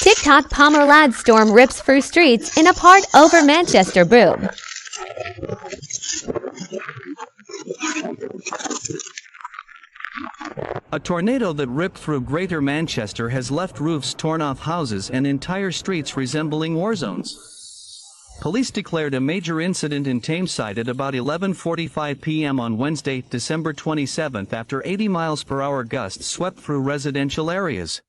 TikTok Pomerlad storm rips through streets in a part over Manchester boom. A tornado that ripped through Greater Manchester has left roofs torn off houses and entire streets resembling war zones. Police declared a major incident in Tameside at about 11:45 p.m. on Wednesday, December 27 after 80 miles per hour gusts swept through residential areas.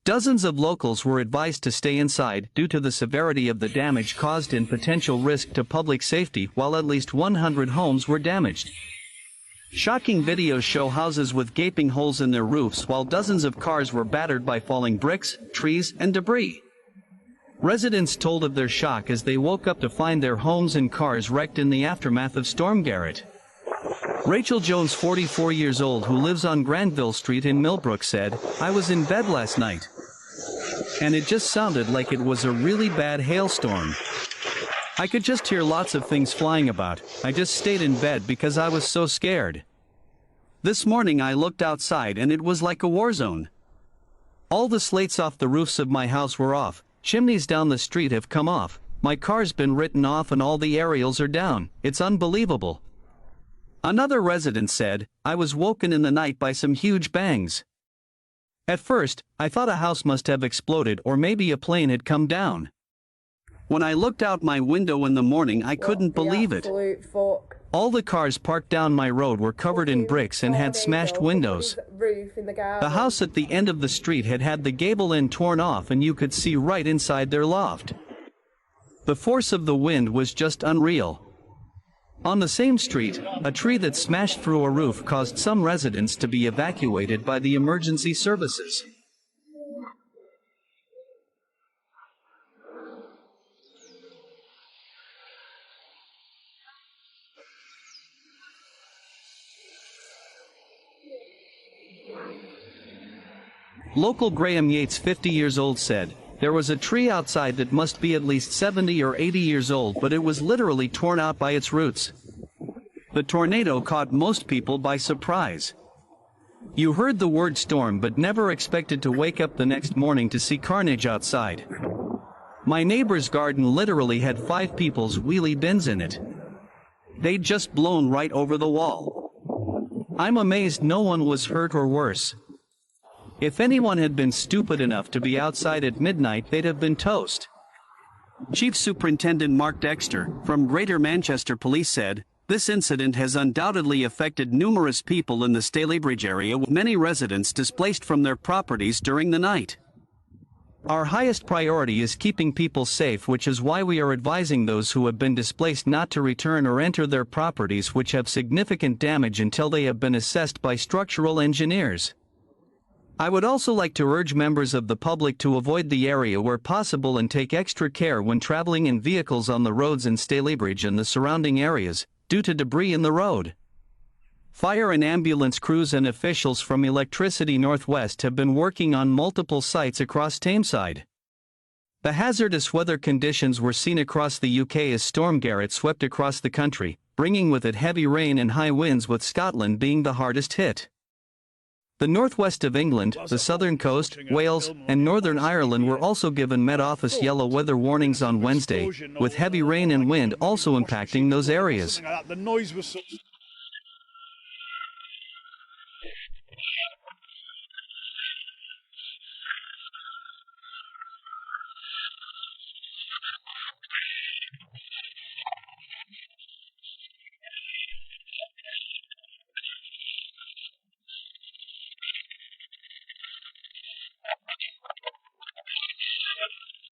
Dozens of locals were advised to stay inside due to the severity of the damage caused and potential risk to public safety, while at least 100 homes were damaged. Shocking videos show houses with gaping holes in their roofs while dozens of cars were battered by falling bricks, trees, and debris. Residents told of their shock as they woke up to find their homes and cars wrecked in the aftermath of Storm Garrett. Rachel Jones, 44 years old, who lives on Granville Street in Millbrook, said, "I was in bed last night, and it just sounded like it was a really bad hailstorm. I could just hear lots of things flying about. I just stayed in bed because I was so scared. This morning I looked outside and it was like a war zone. All the slates off the roofs of my house were off, chimneys down the street have come off, my car's been written off and all the aerials are down. It's unbelievable." Another resident said, "I was woken in the night by some huge bangs. At first, I thought a house must have exploded or maybe a plane had come down. When I looked out my window in the morning, I couldn't believe it. All the cars parked down my road were covered in bricks and had smashed windows. The house at the end of the street had had the gable end torn off and you could see right inside their loft. The force of the wind was just unreal." On the same street, a tree that smashed through a roof caused some residents to be evacuated by the emergency services. Local Graham Yates, 50 years old, said, "There was a tree outside that must be at least 70 or 80 years old, but it was literally torn out by its roots. The tornado caught most people by surprise. You heard the word storm but never expected to wake up the next morning to see carnage outside. My neighbor's garden literally had 5 people's wheelie bins in it. They'd just blown right over the wall. I'm amazed no one was hurt or worse. If anyone had been stupid enough to be outside at midnight, they'd have been toast." Chief Superintendent Mark Dexter, from Greater Manchester Police, said, "This incident has undoubtedly affected numerous people in the Stalybridge area, with many residents displaced from their properties during the night. Our highest priority is keeping people safe, which is why we are advising those who have been displaced not to return or enter their properties which have significant damage until they have been assessed by structural engineers. I would also like to urge members of the public to avoid the area where possible and take extra care when traveling in vehicles on the roads in Stalybridge and the surrounding areas, due to debris in the road." Fire and ambulance crews and officials from Electricity Northwest have been working on multiple sites across Tameside. The hazardous weather conditions were seen across the UK as Storm Garrett swept across the country, bringing with it heavy rain and high winds, with Scotland being the hardest hit. The northwest of England, the southern coast, Wales, and Northern Ireland were also given Met Office yellow weather warnings on Wednesday, with heavy rain and wind also impacting those areas. The noise was so